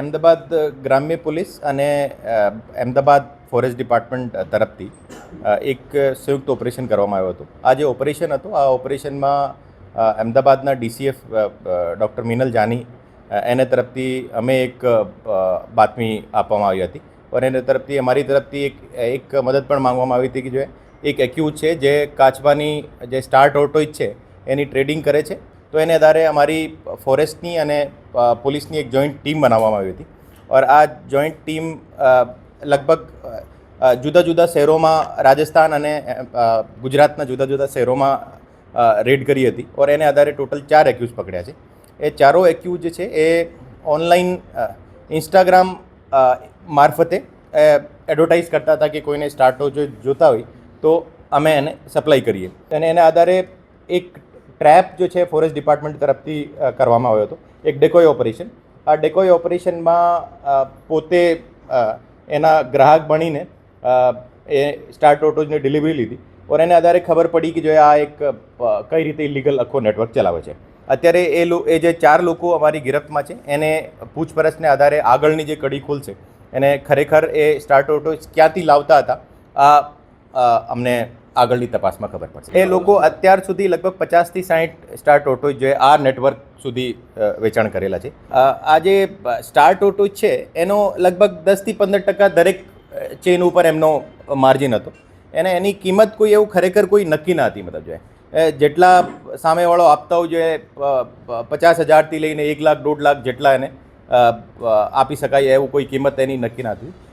અમદાવાદ ગ્રામ્ય પોલીસ અને Ahmedabad forest department તરફથી એક સંયુક્ત ઓપરેશન કરવામાં આવ્યું હતું. આ જે ઓપરેશન હતું આ ઓપરેશનમાં અમદાવાદના ડીસીએફ ડૉક્ટર મિનલ જાની એને તરફથી અમે એક બાતમી આપવામાં આવી હતી અને એના તરફથી અમારી તરફથી એક મદદ પણ માંગવામાં આવી હતી કે જો એક એક્યુઝ છે જે કાચબાની જે સ્ટાર ટોર્ટોઇઝ છે એની ટ્રેડિંગ કરે છે. તો એને આધારે અમારી ફોરેસ્ટની અને પોલીસની એક જોઈન્ટ ટીમ બનાવવામાં આવી હતી और આ જોઈન્ટ ટીમ લગભગ જુદા જુદા શહેરોમાં રાજસ્થાન અને ગુજરાતના જુદા જુદા શહેરોમાં રેડ કરી હતી और એને આધારે ટોટલ 4 એક્યુઝ પકડ્યા છે. એ ચારો એક્યુઝ જે છે એ ઓનલાઈન ઇન્સ્ટાગ્રામ મારફતે એડવર્ટાઇઝ કરતા હતા કે કોઈને સ્ટાર્ટો જો જોતા હોય તો અમે એને સપ્લાય કરીએ અને એના આધારે એક ટ્રેપ જો છે ફોરેસ્ટ ડિપાર્ટમેન્ટ તરફથી કરવામાં આવ્યો હતો, એક ડેકોય ઓપરેશન. આ ડેકોય ઓપરેશનમાં પોતે એના ગ્રાહક બનીને એ સ્ટાર ટોટોઝની ડિલિવરી લીધી और એને આધારે ખબર પડી કે જો આ એક કઈ રીતે ઇલીગલ આખો નેટવર્ક ચલાવે છે. અત્યારે એ જે 4 લોકો અમારી ગિરફ્તમાં છે એને પૂછપરછને આધારે આગળની જે કડી ખુલશે એને ખરેખર એ સ્ટાર ટોટોઝ ક્યાંથી લાવતા હતા આ અમને આગળની તપાસમાં ખબર પડશે. એ લોકો અત્યાર સુધી લગભગ 50થી 60 સ્ટાર ટોટોઝ જે આ નેટવર્ક સુધી વેચાણ કરેલા છે. આ જે સ્ટાર ટોટોઝ છે એનો લગભગ 10થી 15% દરેક ચેન ઉપર એમનો માર્જિન હતો અને એની કિંમત કોઈ એવું ખરેખર કોઈ નક્કી ના હતી. મતલબ જો જેટલા સામેવાળો આપતા હોય જોઈએ 50,000થી લઈને 1 લાખ 1.5 લાખ જેટલા એને આપી શકાય એવું કોઈ કિંમત એની નક્કી ના હતી.